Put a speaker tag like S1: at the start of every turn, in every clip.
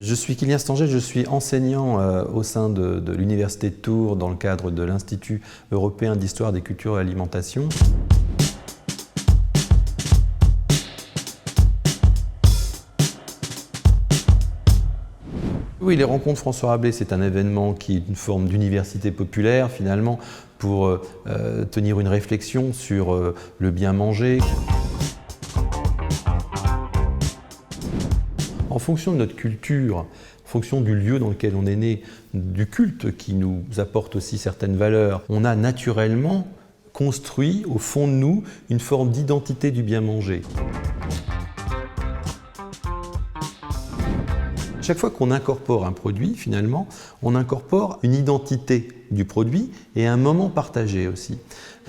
S1: Je suis Kylian Stanger, je suis enseignant au sein de l'Université de Tours dans le cadre de l'Institut européen d'histoire des cultures et l'alimentation. Oui, les rencontres François Rabelais, c'est un événement qui est une forme d'université populaire finalement pour tenir une réflexion sur le bien manger. En fonction de notre culture, en fonction du lieu dans lequel on est né, du culte qui nous apporte aussi certaines valeurs, on a naturellement construit au fond de nous une forme d'identité du bien manger. Chaque fois qu'on incorpore un produit, finalement, on incorpore une identité du produit et un moment partagé aussi.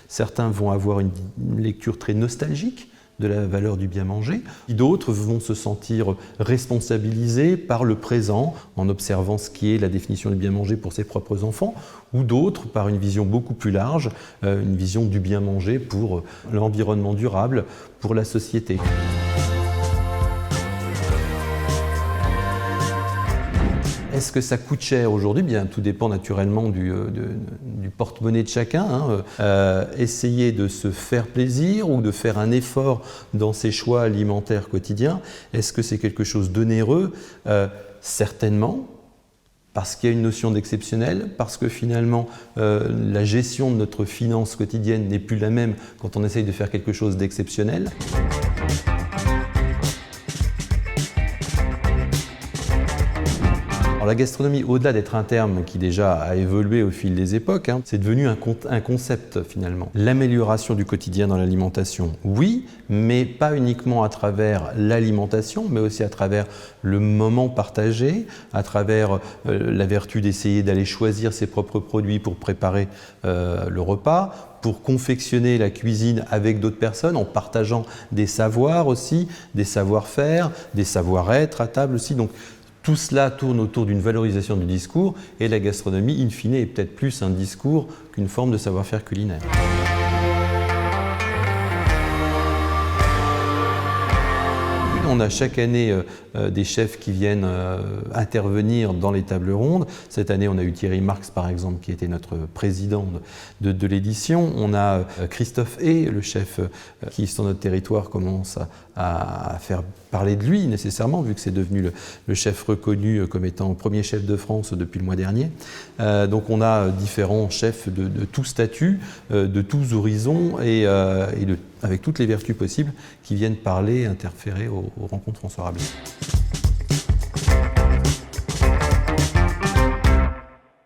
S1: Certains vont avoir une lecture très nostalgique de la valeur du bien manger. D'autres vont se sentir responsabilisés par le présent en observant ce qui est la définition du bien manger pour ses propres enfants, ou d'autres par une vision beaucoup plus large, une vision du bien manger pour l'environnement durable, pour la société. Est-ce que ça coûte cher aujourd'hui? Bien, tout dépend naturellement du porte-monnaie de chacun. Essayer de se faire plaisir ou de faire un effort dans ses choix alimentaires quotidiens, est-ce que c'est quelque chose d'onéreux? Certainement, parce qu'il y a une notion d'exceptionnel, parce que finalement la gestion de notre finance quotidienne n'est plus la même quand on essaye de faire quelque chose d'exceptionnel. Alors la gastronomie, au-delà d'être un terme qui déjà a évolué au fil des époques, c'est devenu un concept finalement. L'amélioration du quotidien dans l'alimentation, oui, mais pas uniquement à travers l'alimentation, mais aussi à travers le moment partagé, à travers la vertu d'essayer d'aller choisir ses propres produits pour préparer le repas, pour confectionner la cuisine avec d'autres personnes, en partageant des savoirs aussi, des savoir-faire, des savoir-être à table aussi. Donc, tout cela tourne autour d'une valorisation du discours et la gastronomie, in fine, est peut-être plus un discours qu'une forme de savoir-faire culinaire. On a chaque année des chefs qui viennent intervenir dans les tables rondes. Cette année, on a eu Thierry Marx, par exemple, qui était notre président de l'édition. On a Christophe Hey, le chef qui, sur notre territoire, commence à faire parler de lui nécessairement, vu que c'est devenu le chef reconnu comme étant le premier chef de France depuis le mois dernier. Donc on a différents chefs de tous statuts, de tous horizons et avec toutes les vertus possibles qui viennent parler, interférer aux rencontres François Rabelais.